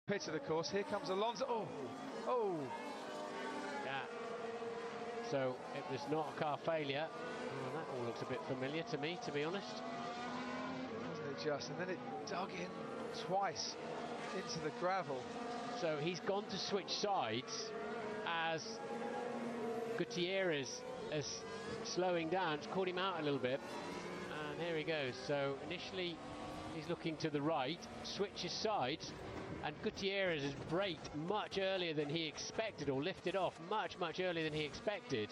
Pit of the course. Here comes Alonso. Oh. Yeah. So it was not a car failure. Oh, that all looks a bit familiar to me, to be honest. And then it dug in twice into the gravel. So he's gone to switch sides as Gutierrez is slowing down. It's caught him out a little bit. And here he goes. So initially he's looking to the right, switches sides, and Gutierrez has braked much earlier than he expected, or lifted off much earlier than he expected.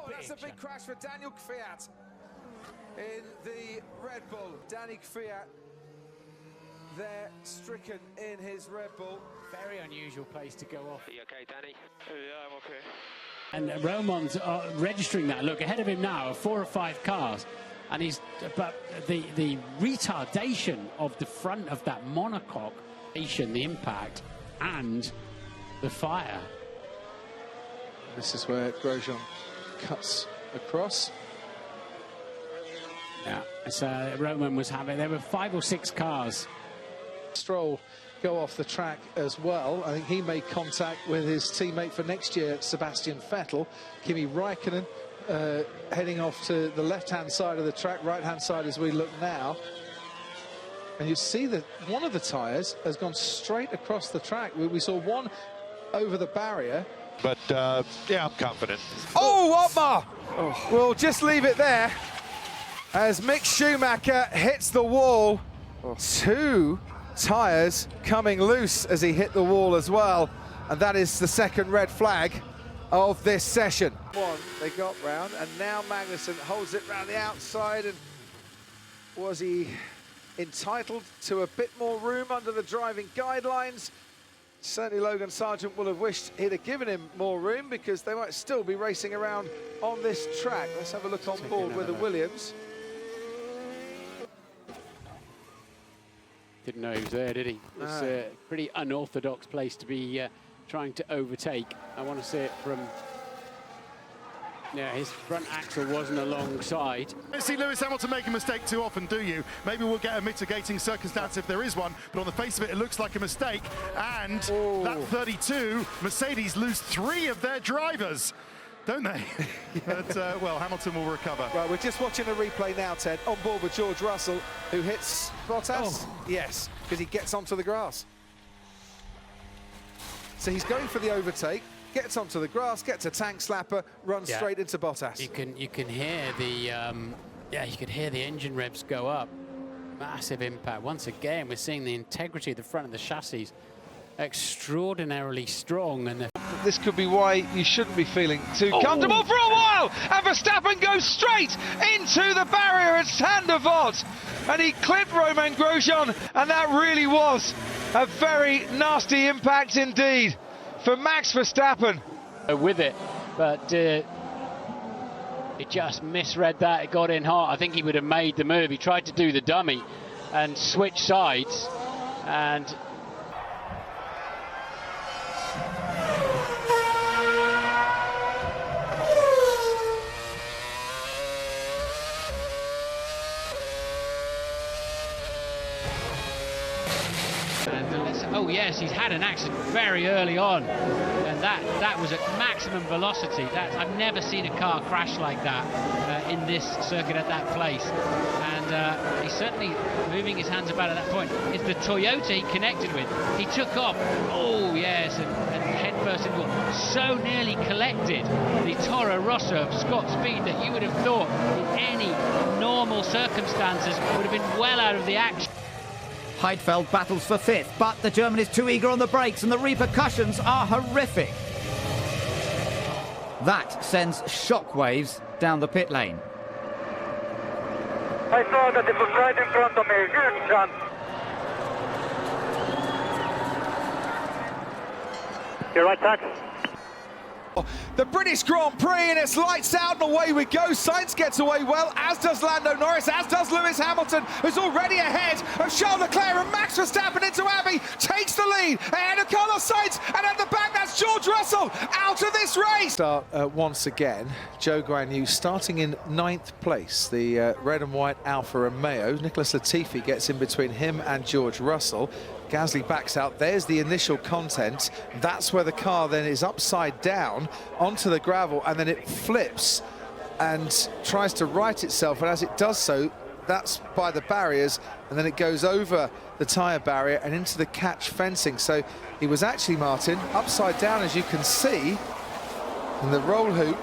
That's a big crash for Daniel Kvyat in the Red Bull. Danny Kvyat there, stricken in his Red Bull. Very unusual place to go off. Are you okay, Danny? Yeah, I'm okay. And Roman's registering that. Look, ahead of him now are 4 or 5 cars. And he's, but the retardation of the front of that monocoque, the impact, and the fire. This is where Grosjean cuts across. Yeah, so Roman was having, there were 5 or 6 cars. Stroll go off the track as well. I think he made contact with his teammate for next year, Sebastian Vettel. Kimi Raikkonen heading off to the left-hand side of the track, right-hand side as we look now. And you see that one of the tyres has gone straight across the track. We saw one over the barrier. But, yeah, I'm confident. Oh, Otmar! Oh. We'll just leave it there as Mick Schumacher hits the wall. 2 tyres coming loose as he hit the wall as well. And that is the second red flag of this session. One, they got round, and now Magnussen holds it round the outside. And was he entitled to a bit more room under the driving guidelines? Certainly Logan Sargent will have wished he'd have given him more room, because they might still be racing around on this track. Let's have a look on board with the Williams. Didn't know he was there, did he? It's a pretty unorthodox place to be trying to overtake. I want to see it from... Yeah, his front axle wasn't alongside. Don't see Lewis Hamilton make a mistake too often, do you? Maybe we'll get a mitigating circumstance if there is one, but on the face of it, it looks like a mistake. And that 32, Mercedes lose 3 of their drivers, don't they? But, well, Hamilton will recover. Right, we're just watching a replay now, Ted, on board with George Russell, who hits Bottas. Yes, because he gets onto the grass. So he's going for the overtake, gets onto the grass, gets a tank slapper, runs straight into Bottas. You can hear the you could hear the engine revs go up. Massive impact. Once again, we're seeing the integrity of the front of the chassis extraordinarily strong, and This could be why you shouldn't be feeling too comfortable for a while. And Verstappen goes straight into the barrier at Sandevot, and he clipped Romain Grosjean, and that really was a very nasty impact indeed for Max Verstappen. With it, but it just misread that. It got in hot. I think he would have made the move. He tried to do the dummy and switch sides, and oh yes, he's had an accident very early on, and that was at maximum velocity. I've never seen a car crash like that in this circuit at that place, and he's certainly moving his hands about at that point. It's the Toyota he connected with. He took off, oh yes, and head first into the so nearly collected the Toro Rosso of Scott Speed that you would have thought in any normal circumstances would have been well out of the action. Heidfeld battles for 5th, but the German is too eager on the brakes and the repercussions are horrific. That sends shockwaves down the pit lane. I saw that it was right in front of me, huge chance. Your right tax. the British Grand Prix, and it's lights out and away we go. Sainz gets away well, as does Lando Norris, as does Lewis Hamilton, who's already ahead of Charles Leclerc, and Max Verstappen into Abbey takes the lead ahead of Carlos Sainz, and at the back that's George Russell out of this race. Start once again, Joe Guan Yu starting in 9th place, the red and white Alfa Romeo. Nicholas Latifi gets in between him and George Russell. Gasly backs out. There's the initial content. That's where the car then is upside down onto the gravel, and then it flips and tries to right itself, and as it does so, that's by the barriers, and then it goes over the tyre barrier and into the catch fencing. So he was actually, Martin, upside down, as you can see, and the roll hoop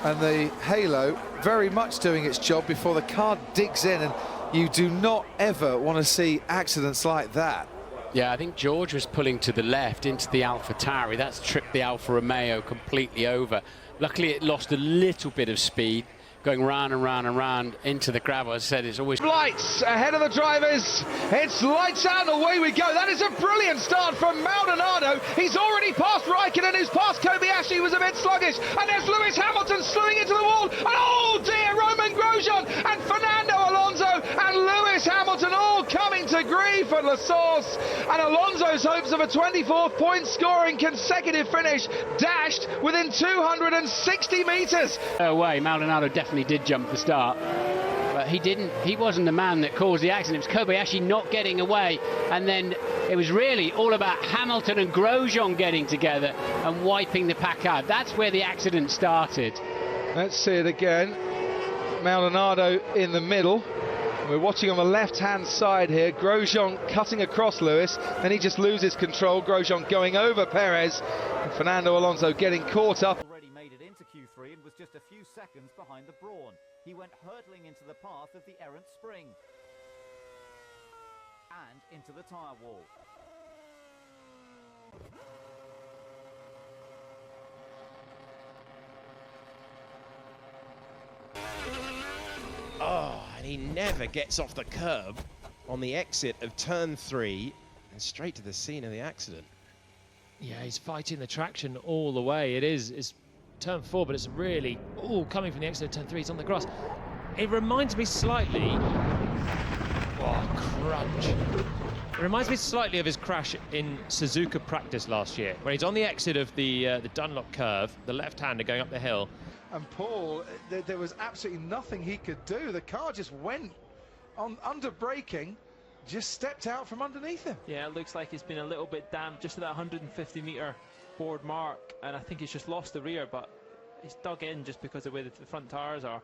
and the halo very much doing its job before the car digs in, and you do not ever want to see accidents like that. Yeah, I think George was pulling to the left into the AlphaTauri. That's tripped the Alfa Romeo completely over. Luckily, it lost a little bit of speed, going round and round and round into the gravel. As I said, it's always... Lights ahead of the drivers. It's lights out and away we go. That is a brilliant start from Maldonado. He's already passed Raikkonen, who's passed Kobayashi, who was a bit sluggish. And there's Lewis Hamilton slewing into the wall. And oh dear, Roman Grosjean and Fernando Alonso and Lewis Hamilton all coming to grief at La Source. And Alonso's hopes of a 24th point scoring consecutive finish dashed within 260 metres. Away, Maldonado definitely did jump the start, but he wasn't the man that caused the accident. It was Kobayashi not getting away, and then it was really all about Hamilton and Grosjean getting together and wiping the pack out. That's where the accident started. Let's see it again. Maldonado in the middle. We're watching on the left-hand side here. Grosjean cutting across Lewis, then he just loses control. Grosjean going over Perez, and Fernando Alonso getting caught up. Already made it into Q3 and was just a few seconds behind the Brawn. He went hurtling into the path of the errant spring and into the tyre wall. Oh, and he never gets off the curb on the exit of turn 3 and straight to the scene of the accident. Yeah, he's fighting the traction all the way. It's turn 4, but it's really, coming from the exit of turn 3, he's on the grass. It reminds me slightly, crunch. It reminds me slightly of his crash in Suzuka practice last year, where he's on the exit of the Dunlop curve, the left-hander going up the hill. And Paul, there was absolutely nothing he could do. The car just went on under braking, just stepped out from underneath him. Yeah, it looks like it's been a little bit damp just to that 150-metre board mark, and I think he's just lost the rear, but he's dug in just because of where the front tyres are.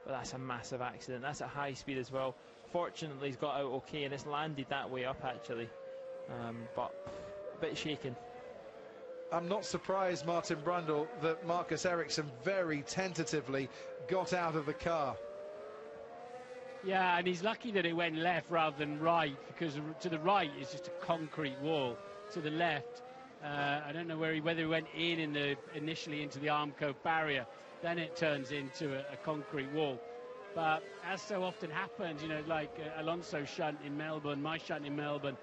But that's a massive accident. That's at high speed as well. Fortunately, he's got out okay, and it's landed that way up, actually. But a bit shaken. I'm not surprised, Martin Brundle, that Marcus Ericsson very tentatively got out of the car. Yeah, and he's lucky that it went left rather than right, because to the right is just a concrete wall. To the left, I don't know whether he went initially into the Armco barrier, then it turns into a concrete wall. But as so often happens, like Alonso's shunt in Melbourne, my shunt in Melbourne.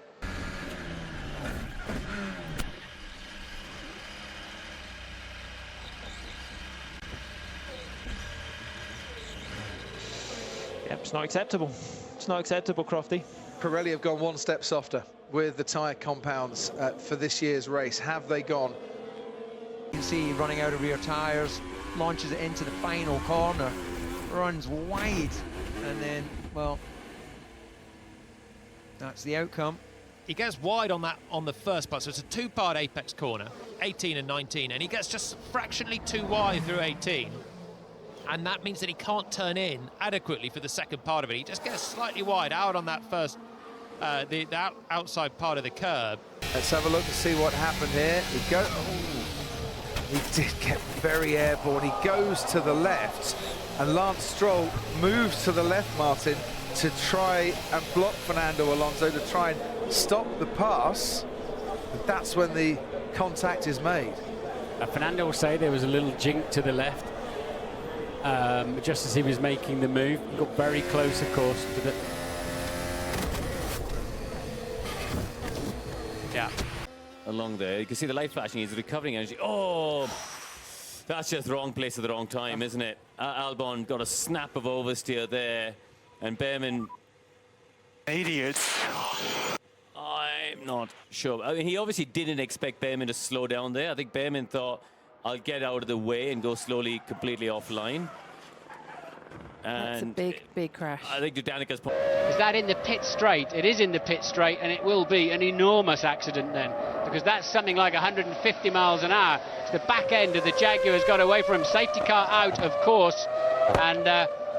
Yep, it's not acceptable. It's not acceptable, Crofty. Pirelli have gone one step softer with the tyre compounds for this year's race. Have they gone? You can see running out of rear tyres, launches it into the final corner, runs wide, and then, well, that's the outcome. He gets wide on the first part, so it's a 2-part apex corner, 18 and 19, and he gets just fractionally too wide through 18. And that means that he can't turn in adequately for the second part of it. He just gets slightly wide out on that first, the outside part of the curb. Let's have a look and see what happened here. He did get very airborne. He goes to the left, and Lance Stroll moves to the left, Martin, to try and block Fernando Alonso, to try and stop the pass. And that's when the contact is made. Fernando will say there was a little jink to the left. Just as he was making the move, he got very close, of course, to the... Yeah. Along there, you can see the light flashing, he's recovering energy. Oh! That's just wrong place at the wrong time, isn't it? Albon got a snap of oversteer there, and Behrman... Idiots. I'm not sure. I mean, he obviously didn't expect Behrman to slow down there. I think Behrman thought, I'll get out of the way and go slowly, completely offline. And that's a big crash. I think Danica's... Is that in the pit straight? It is in the pit straight, and it will be an enormous accident then, because that's something like 150 miles an hour. It's the back end of the Jaguar's got away from him. Safety car out, of course, and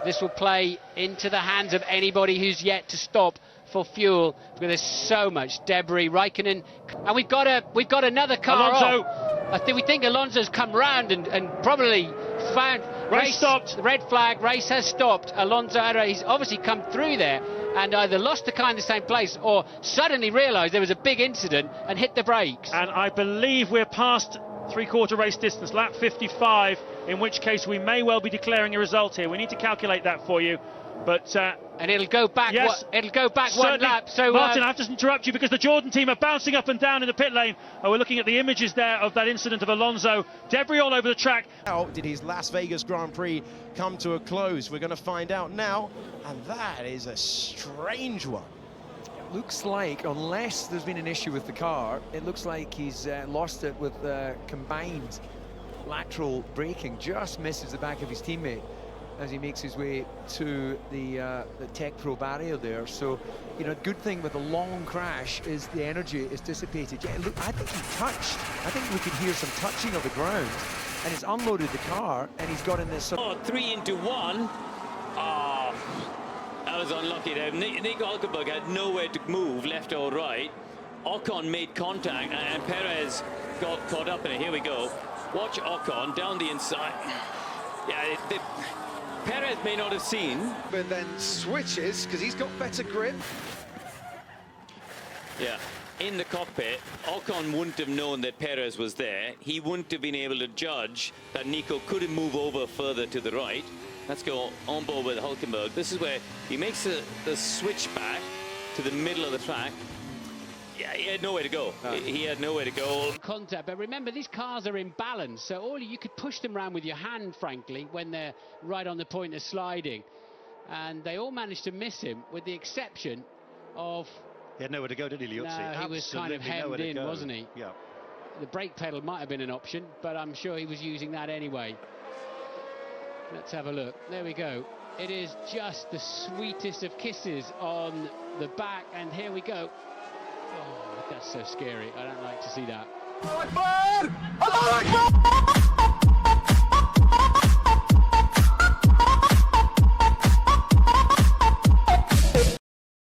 this will play into the hands of anybody who's yet to stop for fuel, because there's so much debris. Raikkonen, and we've got another car Alonso. off. We think Alonso's come round and probably found... Race stopped. The red flag, race has stopped. Alonso, he's obviously come through there and either lost the car in the same place or suddenly realised there was a big incident and hit the brakes. And I believe we're past three-quarter race distance, lap 55, in which case we may well be declaring a result here. We need to calculate that for you. But and it'll go back. Yes, it'll go back certainly. One lap. So Martin, I have to interrupt you because the Jordan team are bouncing up and down in the pit lane. We're looking at the images there of that incident of Alonso. Debris all over the track. How did his Las Vegas Grand Prix come to a close? We're going to find out now, and that is a strange one. It looks like, unless there's been an issue with the car, it looks like he's lost it with combined lateral braking. Just misses the back of his teammate as he makes his way to the Tech Pro barrier there. So, you know, good thing with a long crash is the energy is dissipated. Yeah, look, I think he touched. I think we could hear some touching of the ground, and it's unloaded the car, and he's got in this... 3 into 1. Oh, that was unlucky there. Nico Hulkenberg had nowhere to move, left or right. Ocon made contact, and Perez got caught up in it. Here we go. Watch Ocon down the inside. Yeah, Perez may not have seen. But then switches, because he's got better grip. Yeah, in the cockpit, Ocon wouldn't have known that Perez was there. He wouldn't have been able to judge that Nico couldn't move over further to the right. Let's go on board with Hulkenberg. This is where he makes the switch back to the middle of the track. Yeah, he had nowhere to go. He had nowhere to go. Contact, but remember, these cars are in balance, so you could push them around with your hand, frankly, when they're right on the point of sliding. And they all managed to miss him, with the exception of... He had nowhere to go, did he, Liuzzi? No, he was kind of hemmed in, wasn't he? Yeah. The brake pedal might have been an option, but I'm sure he was using that anyway. Let's have a look. There we go. It is just the sweetest of kisses on the back, and here we go. Oh, that's so scary. I don't like to see that.